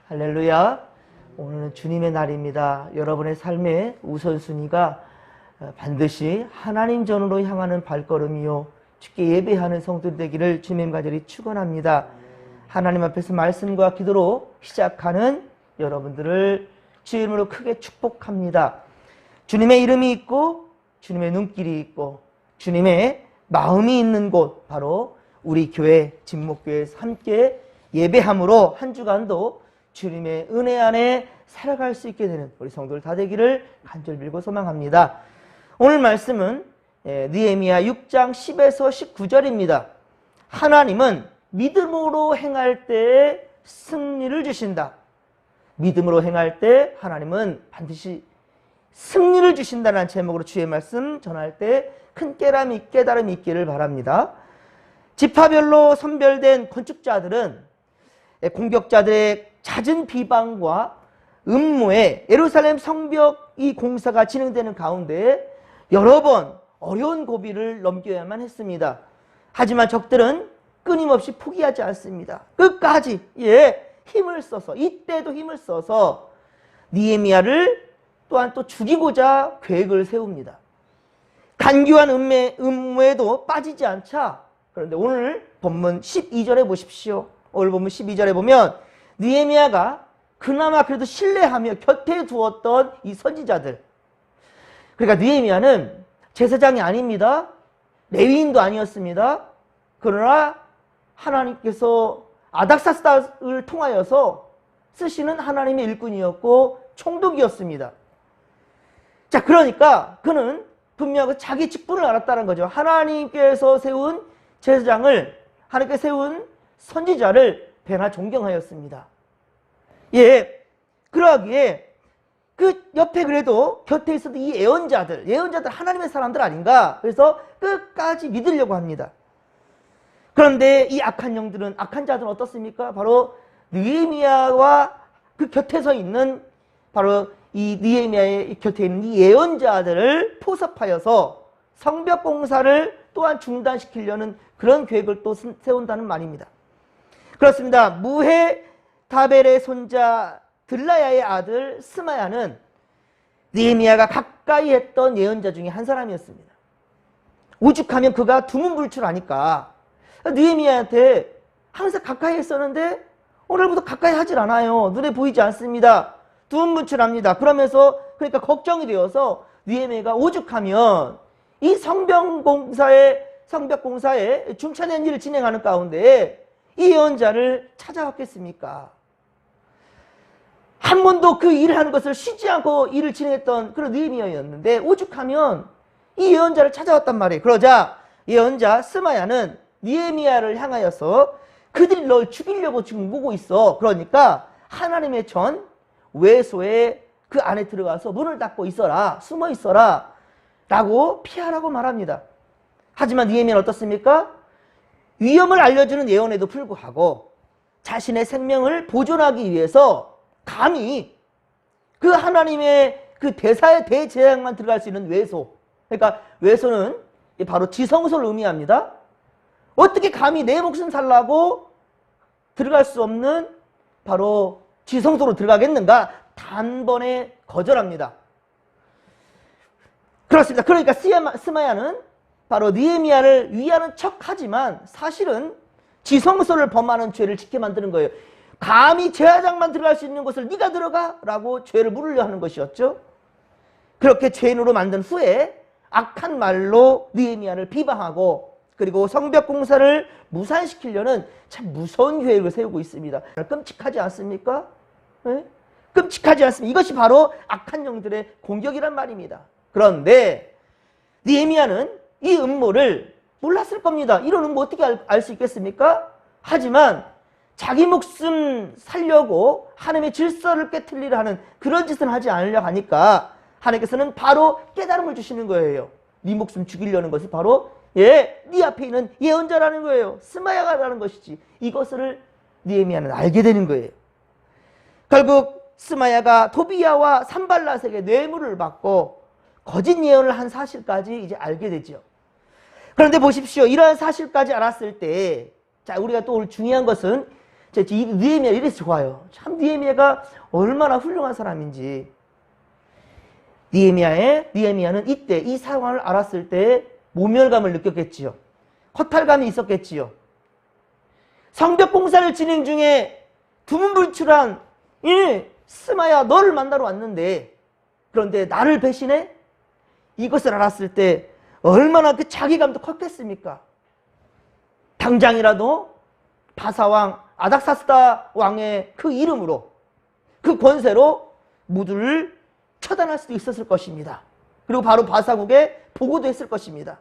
할렐루야. 오늘은 주님의 날입니다. 여러분의 삶의 우선순위가 반드시 하나님 전으로 향하는 발걸음이요 주께 예배하는 성도들 되기를 주님 간절히 축원합니다. 하나님 앞에서 말씀과 기도로 시작하는 여러분들을 주의 이름으로 크게 축복합니다. 주님의 이름이 있고 주님의 눈길이 있고 주님의 마음이 있는 곳, 바로 우리 교회 진목교회에서 함께 예배함으로 한 주간도 주님의 은혜 안에 살아갈 수 있게 되는 우리 성도들 다 되기를 간절히 빌고 소망합니다. 오늘 말씀은 느헤미야 6장 10에서 19절입니다. 하나님은 믿음으로 행할 때 승리를 주신다. 믿음으로 행할 때 하나님은 반드시 승리를 주신다는 제목으로 주의 말씀 전할 때 큰 깨달음이 있기를 바랍니다. 지파별로 선별된 건축자들은 공격자들의 잦은 비방과 음모에 예루살렘 성벽 이 공사가 진행되는 가운데 여러 번 어려운 고비를 넘겨야만 했습니다. 하지만 적들은 끊임없이 포기하지 않습니다. 끝까지 힘을 써서, 이때도 힘을 써서 느헤미야를 또한 또 죽이고자 계획을 세웁니다. 간교한 음모에도 빠지지 않자. 그런데 오늘 본문 12절에 보십시오. 오늘 본문 12절에 보면 느헤미야가 그나마 그래도 신뢰하며 곁에 두었던 이 선지자들, 그러니까 느헤미야는 제사장이 아닙니다. 레위인도 아니었습니다. 그러나 하나님께서 아닥사스다를 통하여서 쓰시는 하나님의 일꾼이었고 총독이었습니다. 자, 그러니까 그는 분명히 자기 직분을 알았다는 거죠. 하나님께서 세운 제사장을, 하나님께서 세운 선지자를 배나 존경하였습니다. 그러기에 그 옆에 그래도 곁에 있어도 이 예언자들 하나님의 사람들 아닌가? 그래서 끝까지 믿으려고 합니다. 그런데 이 악한 영들은, 악한 자들은 어떻습니까? 바로 느헤미야와 그 곁에 서 있는, 바로 이 느헤미야의 곁에 있는 이 예언자들을 포섭하여서 성벽 공사를 또한 중단시키려는 그런 계획을 또 세운다는 말입니다. 그렇습니다. 무헤다벨의 손자 들라야의 아들 스마야는 느헤미야가 가까이 했던 예언자 중에 한 사람이었습니다. 오죽하면 그가 두문불출하니까 느헤미야한테 항상 가까이 했었는데 오늘부터 가까이 하질 않아요. 눈에 보이지 않습니다. 두문불출합니다. 그러면서 그러니까 걱정이 되어서 느헤미야가 오죽하면 이 성벽 공사에 중차된 일을 진행하는 가운데 이 예언자를 찾아왔겠습니까? 한 번도 그 일을 하는 것을 쉬지 않고 일을 진행했던 그런 느헤미야였는데 오죽하면 이 예언자를 찾아왔단 말이에요. 그러자 예언자 스마야는 느헤미야를 향하여서 그들이 널 죽이려고 지금 오고 있어. 그러니까 하나님의 전 외소에 그 안에 들어가서 문을 닫고 있어라. 숨어 있어라. 라고 피하라고 말합니다. 하지만 느헤미야는 어떻습니까? 위험을 알려주는 예언에도 불구하고 자신의 생명을 보존하기 위해서 감히 그 하나님의 그 대제사장만 들어갈 수 있는 외소, 그러니까 외소는 바로 지성소를 의미합니다. 어떻게 감히 내 목숨 살라고 들어갈 수 없는 바로 지성소로 들어가겠는가? 단번에 거절합니다. 그렇습니다. 그러니까 스마야는 바로 느헤미야를 위하는 척하지만 사실은 지성소를 범하는 죄를 짓게 만드는 거예요. 감히 제사장만 들어갈 수 있는 곳을 네가 들어가? 라고 죄를 물으려 하는 것이었죠. 그렇게 죄인으로 만든 후에 악한 말로 느헤미야를 비방하고 그리고 성벽 공사를 무산시키려는 참 무서운 계획을 세우고 있습니다. 끔찍하지 않습니까? 네? 끔찍하지 않습니까? 이것이 바로 악한 영들의 공격이란 말입니다. 그런데 느헤미야는 이 음모를 몰랐을 겁니다. 이런 음모 어떻게 알 수 있겠습니까? 하지만 자기 목숨 살려고 하나님의 질서를 깨트리려 하는 그런 짓을 하지 않으려고 하니까 하나님께서는 바로 깨달음을 주시는 거예요. 네 목숨 죽이려는 것이 바로 네 앞에 있는 예언자라는 거예요. 스마야가라는 것이지. 이것을 느헤미야는 알게 되는 거예요. 결국 스마야가 토비야와 산발랏에게 뇌물을 받고 거짓 예언을 한 사실까지 이제 알게 되죠. 그런데 보십시오. 이러한 사실까지 알았을 때, 자, 우리가 또 오늘 중요한 것은 느헤미야 이래서 좋아요. 참 느헤미야가 얼마나 훌륭한 사람인지. 느헤미야는 이때 이 상황을 알았을 때 모멸감을 느꼈겠지요. 허탈감이 있었겠지요. 성벽 공사를 진행 중에 두문불출한 스마야 너를 만나러 왔는데 그런데 나를 배신해? 이것을 알았을 때 얼마나 그 자기감도 컸겠습니까? 당장이라도 바사왕 아닥사스다 왕의 그 이름으로 그 권세로 모두를 처단할 수도 있었을 것입니다. 그리고 바로 바사국에 보고도 했을 것입니다.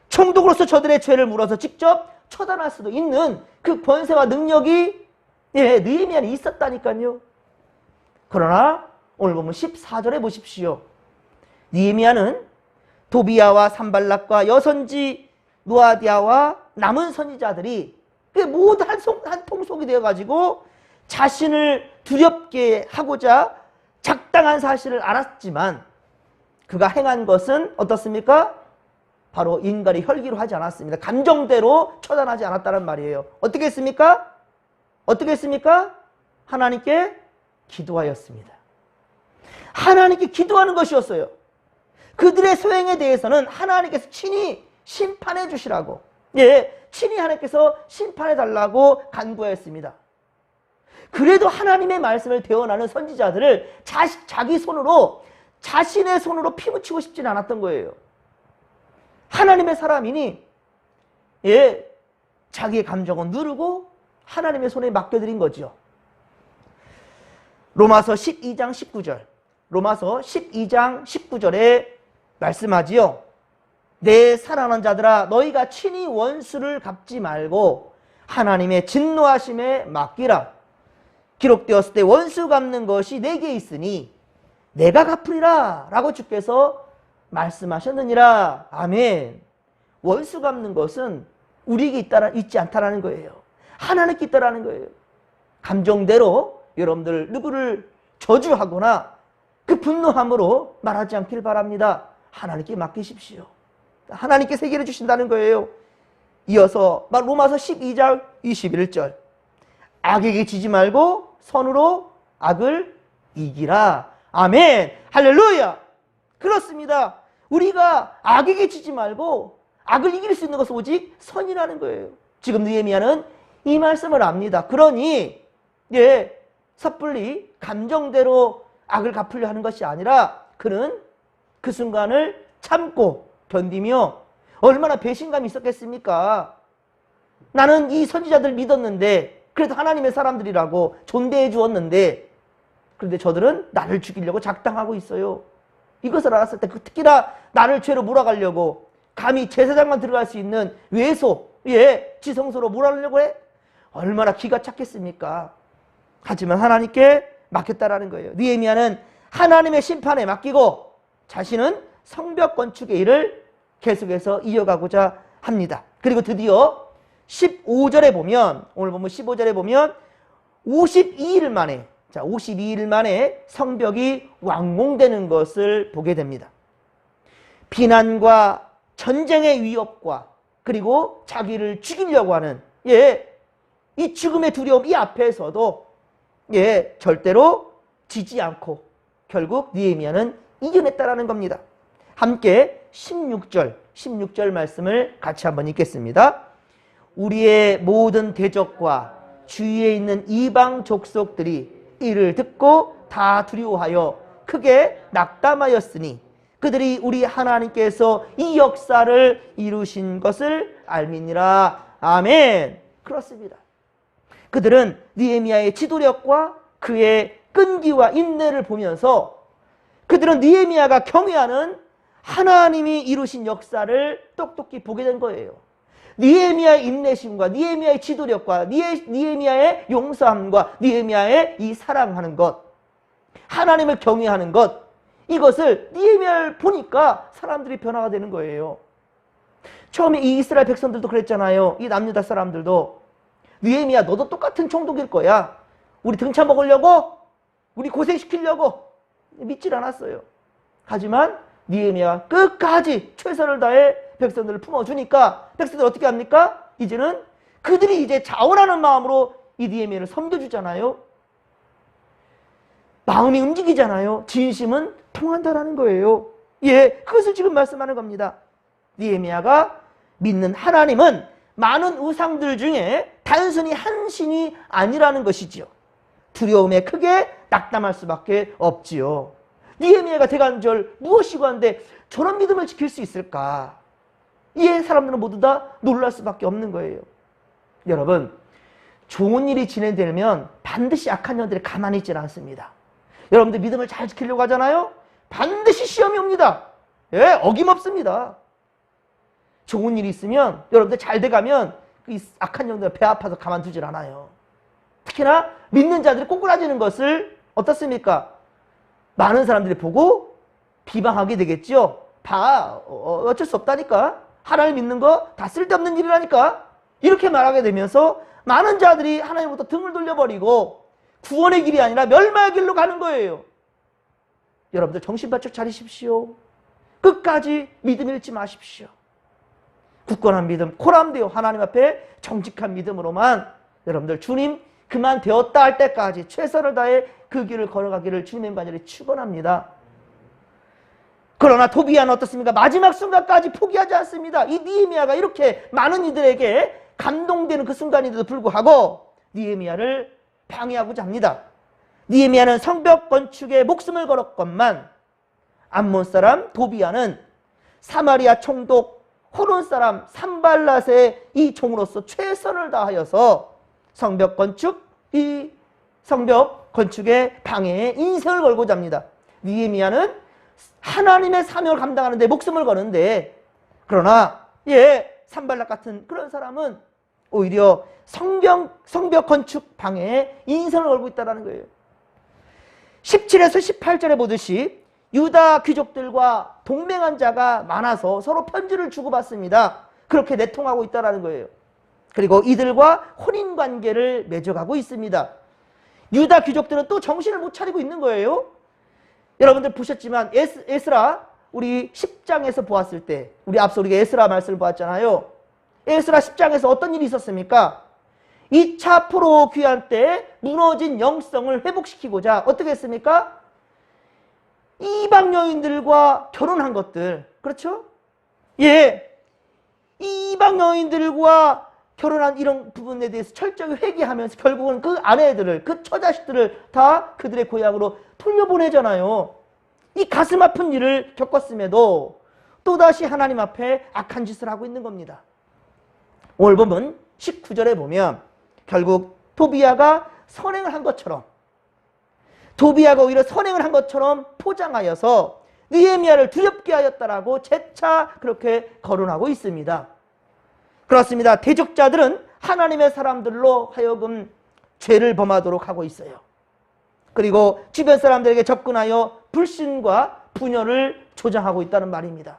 총독으로서 저들의 죄를 물어서 직접 처단할 수도 있는 그 권세와 능력이 느헤미야는 있었다니까요. 그러나 오늘 보면 14절에 보십시오. 느헤미야는 도비야와 산발락과 여선지 노아디아와 남은 선지자들이 모두 한 통속이 되어가지고 자신을 두렵게 하고자 작당한 사실을 알았지만 그가 행한 것은 어떻습니까? 바로 인간의 혈기로 하지 않았습니다. 감정대로 처단하지 않았다는 말이에요. 어떻게 했습니까? 어떻게 했습니까? 하나님께 기도하였습니다. 하나님께 기도하는 것이었어요. 그들의 소행에 대해서는 하나님께서 친히 심판해 주시라고, 친히 하나님께서 심판해 달라고 간구하였습니다. 그래도 하나님의 말씀을 대언하는 선지자들을 자기 손으로, 자신의 손으로 피묻히고 싶지는 않았던 거예요. 하나님의 사람이니 자기의 감정은 누르고 하나님의 손에 맡겨드린 거죠. 로마서 12장 19절 로마서 12장 19절에 말씀하지요. 내 사랑하는 자들아 너희가 친히 원수를 갚지 말고 하나님의 진노하심에 맡기라. 기록되었을 때 원수 갚는 것이 내게 있으니 내가 갚으리라 라고 주께서 말씀하셨느니라. 아멘. 원수 갚는 것은 우리에게 있지 않다라는 거예요. 하나님께 있다라는 거예요. 감정대로 여러분들 누구를 저주하거나 그 분노함으로 말하지 않길 바랍니다. 하나님께 맡기십시오. 하나님께 세계를 주신다는 거예요. 이어서 로마서 12장 21절 악에게 지지 말고 선으로 악을 이기라. 아멘. 할렐루야. 그렇습니다. 우리가 악에게 지지 말고 악을 이길 수 있는 것은 오직 선이라는 거예요. 지금 느헤미야는 이 말씀을 압니다. 그러니 섣불리 감정대로 악을 갚으려 하는 것이 아니라 그는 그 순간을 참고 견디며 얼마나 배신감이 있었겠습니까? 나는 이 선지자들 믿었는데 그래도 하나님의 사람들이라고 존대해 주었는데 그런데 저들은 나를 죽이려고 작당하고 있어요. 이것을 알았을 때 특히나 나를 죄로 몰아가려고 감히 제사장만 들어갈 수 있는 외소, 지성소로 몰아가려고 해? 얼마나 기가 찼겠습니까? 하지만 하나님께 맡겼다라는 거예요. 느헤미야는 하나님의 심판에 맡기고 자신은 성벽 건축의 일을 계속해서 이어가고자 합니다. 그리고 드디어 15절에 보면, 오늘 보면 15절에 보면 52일 만에 성벽이 완공되는 것을 보게 됩니다. 비난과 전쟁의 위협과 그리고 자기를 죽이려고 하는 이 죽음의 두려움 이 앞에서도 절대로 지지 않고 결국 느헤미야는 이겨냈다라는 겁니다. 함께 16절 말씀을 같이 한번 읽겠습니다. 우리의 모든 대적과 주위에 있는 이방 족속들이 이를 듣고 다 두려워하여 크게 낙담하였으니 그들이 우리 하나님께서 이 역사를 이루신 것을 알미니라. 아멘. 그렇습니다. 그들은 느헤미야의 지도력과 그의 끈기와 인내를 보면서 그들은 느헤미야가 경외하는 하나님이 이루신 역사를 똑똑히 보게 된 거예요. 느헤미야의 인내심과 느헤미야의 지도력과 느헤미야의 용서함과 느헤미야의 이 사랑하는 것, 하나님을 경외하는 것, 이것을 느헤미야를 보니까 사람들이 변화가 되는 거예요. 처음에 이 이스라엘 백성들도 그랬잖아요. 이 남유다 사람들도 느헤미야 너도 똑같은 총독일 거야. 우리 등차 먹으려고? 우리 고생시키려고? 믿질 않았어요. 하지만 느헤미야가 끝까지 최선을 다해 백성들을 품어주니까 백성들 어떻게 합니까? 이제는 그들이 이제 자원하는 마음으로 이 니에미아를 섬겨주잖아요. 마음이 움직이잖아요. 진심은 통한다라는 거예요. 예, 그것을 지금 말씀하는 겁니다. 니에미아가 믿는 하나님은 많은 우상들 중에 단순히 한 신이 아니라는 것이지요. 두려움에 크게 낙담할 수밖에 없지요. 니에미아가 대간절 무엇이고 한데 저런 믿음을 지킬 수 있을까? 이 사람들은 모두 다 놀랄 수밖에 없는 거예요. 여러분, 좋은 일이 진행되면 반드시 악한 영들이 가만히 있지는 않습니다. 여러분들 믿음을 잘 지키려고 하잖아요? 반드시 시험이 옵니다. 예, 어김없습니다. 좋은 일이 있으면 여러분들 잘 돼가면 이 악한 영들은 배 아파서 가만두질 않아요. 특히나 믿는 자들이 꼬꾸라지는 것을 어떻습니까? 많은 사람들이 보고 비방하게 되겠죠. 다 어쩔 수 없다니까. 하나님 믿는 거 다 쓸데없는 일이라니까. 이렇게 말하게 되면서 많은 자들이 하나님부터 등을 돌려버리고 구원의 길이 아니라 멸망의 길로 가는 거예요. 여러분들 정신 바짝 차리십시오. 끝까지 믿음 잃지 마십시오. 굳건한 믿음, 코람되어 하나님 앞에 정직한 믿음으로만 여러분들 주님 그만 되었다 할 때까지 최선을 다해 그 길을 걸어가기를 주님의 간절히 축원합니다. 그러나 도비아는 어떻습니까? 마지막 순간까지 포기하지 않습니다. 이 니에미아가 이렇게 많은 이들에게 감동되는 그 순간인데도 불구하고 니에미아를 방해하고자 합니다. 니에미아는 성벽 건축에 목숨을 걸었건만 암몬 사람 도비아는 사마리아 총독 호론 사람 산발랏의 이 종으로서 최선을 다하여서 성벽 건축의 방해에 인생을 걸고자 합니다. 니에미아는 하나님의 사명을 감당하는데 목숨을 거는데, 그러나 산발랏 같은 그런 사람은 오히려 성벽 건축 방해에 인생을 걸고 있다는 거예요. 17에서 18절에 보듯이 유다 귀족들과 동맹한 자가 많아서 서로 편지를 주고받습니다. 그렇게 내통하고 있다는 거예요. 그리고 이들과 혼인관계를 맺어가고 있습니다. 유다 귀족들은 또 정신을 못 차리고 있는 거예요. 여러분들 보셨지만 에스라 우리 10장에서 보았을 때, 우리 앞서 우리가 에스라 말씀을 보았잖아요. 에스라 10장에서 어떤 일이 있었습니까? 2차 포로 귀환 때 무너진 영성을 회복시키고자 어떻게 했습니까? 이방 여인들과 결혼한 것들, 그렇죠? 이방 여인들과 결혼한 이런 부분에 대해서 철저히 회개하면서 결국은 그 아내들을, 그 처자식들을 다 그들의 고향으로 돌려보내잖아요. 이 가슴 아픈 일을 겪었음에도 또다시 하나님 앞에 악한 짓을 하고 있는 겁니다. 오늘 보면 19절에 보면 결국 도비아가 선행을 한 것처럼, 도비아가 오히려 선행을 한 것처럼 포장하여서 느헤미야를 두렵게 하였다라고 재차 그렇게 거론하고 있습니다. 그렇습니다. 대적자들은 하나님의 사람들로 하여금 죄를 범하도록 하고 있어요. 그리고 주변 사람들에게 접근하여 불신과 분열을 조장하고 있다는 말입니다.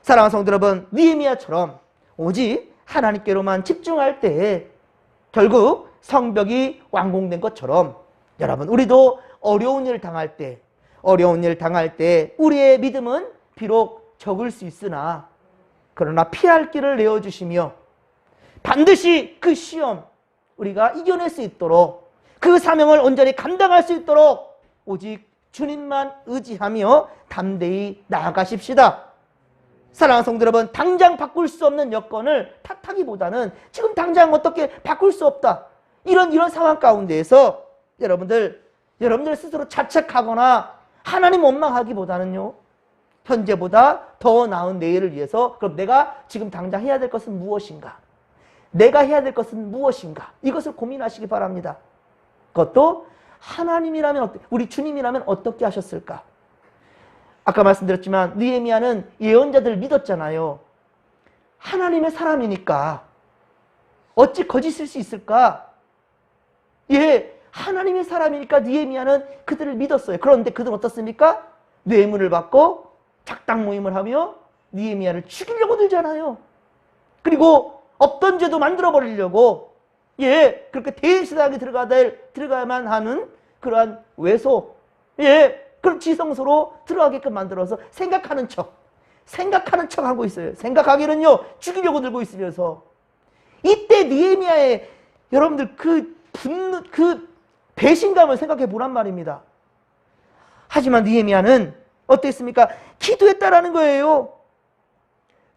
사랑하는 성도 여러분, 느헤미야처럼 오직 하나님께로만 집중할 때에 결국 성벽이 완공된 것처럼 여러분, 우리도 어려운 일을 당할 때 우리의 믿음은 비록 적을 수 있으나 그러나 피할 길을 내어주시며 반드시 그 시험 우리가 이겨낼 수 있도록, 그 사명을 온전히 감당할 수 있도록 오직 주님만 의지하며 담대히 나아가십시다. 사랑하는 성도 여러분, 당장 바꿀 수 없는 여건을 탓하기보다는 지금 당장 어떻게 바꿀 수 없다, 이런 상황 가운데에서 여러분들 스스로 자책하거나 하나님 원망하기보다는요, 현재보다 더 나은 내일을 위해서 그럼 내가 지금 당장 해야 될 것은 무엇인가? 내가 해야 될 것은 무엇인가? 이것을 고민하시기 바랍니다. 그것도 하나님이라면, 우리 주님이라면 어떻게 하셨을까? 아까 말씀드렸지만 느헤미야는 예언자들을 믿었잖아요. 하나님의 사람이니까 어찌 거짓일 수 있을까? 하나님의 사람이니까 느헤미야는 그들을 믿었어요. 그런데 그들은 어떻습니까? 뇌물을 받고 작당 모임을 하며 느헤미야를 죽이려고 들잖아요. 그리고 없던 죄도 만들어 버리려고 그렇게 대시당에 들어가야만 하는 그러한 외소, 그런 지성소로 들어가게끔 만들어서 생각하는 척 하고 있어요. 생각하기는요, 죽이려고 들고 있으면서. 이때 느헤미야의 여러분들 그 분노, 그 배신감을 생각해 보란 말입니다. 하지만 느헤미야는 어땠습니까? 기도했다라는 거예요.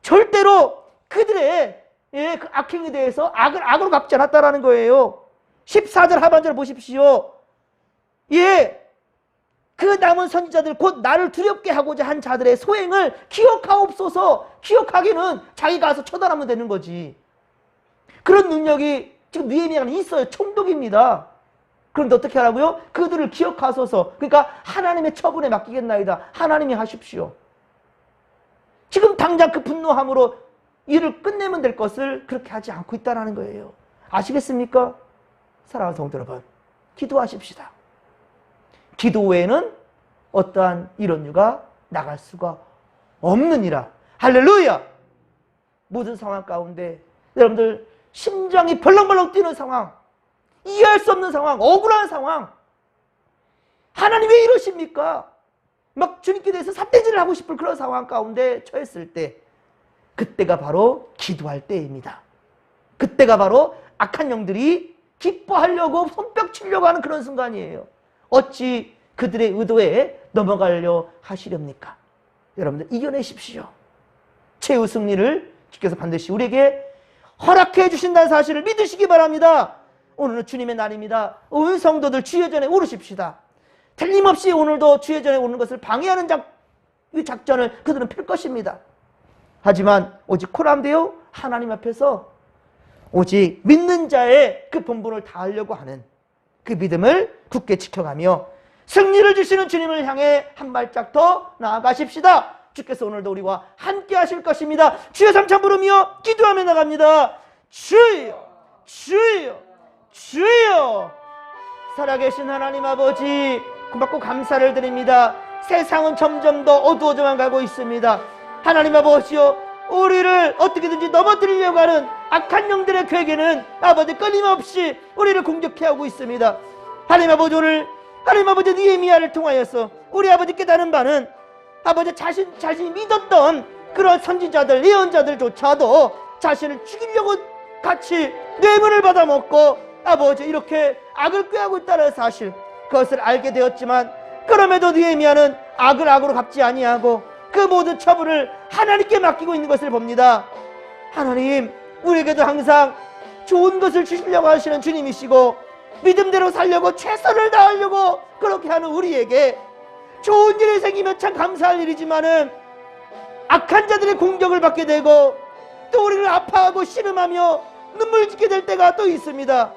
절대로 그들의 그 악행에 대해서 악으로 갚지 않았다라는 거예요. 14절 하반절 보십시오. 그 남은 선지자들 곧 나를 두렵게 하고자 한 자들의 소행을 기억하옵소서. 기억하기는 자기가 가서 처단하면 되는 거지. 그런 능력이 지금 느헤미야는 있어요. 총독입니다. 그런데 어떻게 하라고요? 그들을 기억하소서. 그러니까 하나님의 처분에 맡기겠나이다. 하나님이 하십시오. 지금 당장 그 분노함으로 일을 끝내면 될 것을 그렇게 하지 않고 있다는 거예요. 아시겠습니까? 사랑하는 성도 여러분, 기도하십시다. 기도 외에는 어떠한 이런 유가 나갈 수가 없느니라. 할렐루야! 모든 상황 가운데 여러분들 심장이 벌렁벌렁 뛰는 상황, 이해할 수 없는 상황, 억울한 상황, 하나님 왜 이러십니까? 막 주님께 대해서 삿대질을 하고 싶을 그런 상황 가운데 처했을 때, 그때가 바로 기도할 때입니다. 그때가 바로 악한 영들이 기뻐하려고 손뼉 치려고 하는 그런 순간이에요. 어찌 그들의 의도에 넘어가려 하시렵니까? 여러분들 이겨내십시오. 최후 승리를 주께서 반드시 우리에게 허락해 주신다는 사실을 믿으시기 바랍니다. 오늘은 주님의 날입니다. 온 성도들 주의 전에 오르십시다. 틀림없이 오늘도 주의 전에 오는 것을 방해하는 작전을 그들은 펼 것입니다. 하지만 오직 코람데요 하나님 앞에서 오직 믿는 자의 그 본분을 다하려고 하는 그 믿음을 굳게 지켜가며 승리를 주시는 주님을 향해 한 발짝 더 나아가십시다. 주께서 오늘도 우리와 함께 하실 것입니다. 주여 삼창 부르며 기도하며 나갑니다. 주여, 주여, 주여. 살아계신 하나님 아버지, 고맙고 감사를 드립니다. 세상은 점점 더 어두워져만 가고 있습니다. 하나님 아버지요, 우리를 어떻게든지 넘어뜨리려고 하는 악한 영들의 괴계는 아버지 끊임없이 우리를 공격해오고 있습니다. 하나님 아버지, 오늘 하나님 아버지 느헤미야를 통하여서 우리 아버지 깨달은 바는 아버지 자신이 믿었던 그런 선지자들, 예언자들조차도 자신을 죽이려고 같이 뇌물을 받아먹고 아버지 이렇게 악을 꾀하고 있다는 사실, 그것을 알게 되었지만 그럼에도 느헤미야는 악을 악으로 갚지 아니하고 그 모든 처분을 하나님께 맡기고 있는 것을 봅니다. 하나님, 우리에게도 항상 좋은 것을 주시려고 하시는 주님이시고 믿음대로 살려고 최선을 다하려고 그렇게 하는 우리에게 좋은 일이 생기면 참 감사할 일이지만은 악한 자들의 공격을 받게 되고 또 우리를 아파하고 씨름하며 눈물 짓게 될 때가 또 있습니다.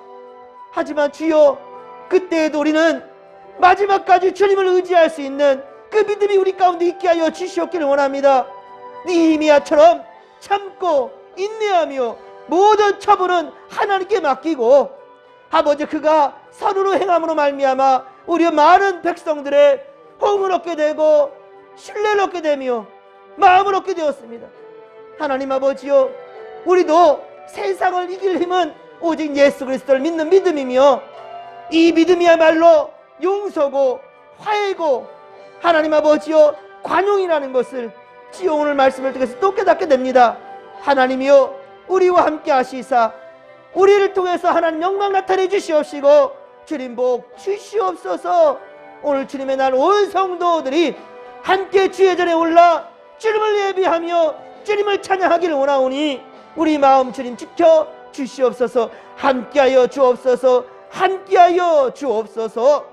하지만 주여, 그때에도 우리는 마지막까지 주님을 의지할 수 있는 그 믿음이 우리 가운데 있게 하여 주시옵기를 원합니다. 느헤미야처럼 참고 인내하며 모든 처분은 하나님께 맡기고 아버지 그가 선으로 행함으로 말미암아 우리 많은 백성들의 호응을 얻게 되고 신뢰를 얻게 되며 마음을 얻게 되었습니다. 하나님 아버지요, 우리도 세상을 이길 힘은 오직 예수 그리스도를 믿는 믿음이며 이 믿음이야말로 용서고 화해고 하나님 아버지요 관용이라는 것을 지금 오늘 말씀을 통해서 또 깨닫게 됩니다. 하나님이요, 우리와 함께 하시사 우리를 통해서 하나님 영광 나타내 주시옵시고 주님 복 주시옵소서. 오늘 주님의 날 온 성도들이 함께 주의 전에 올라 주님을 예비하며 주님을 찬양하기를 원하오니 우리 마음 주님 지켜 주시옵소서. 함께하여 주옵소서. 함께하여 주옵소서.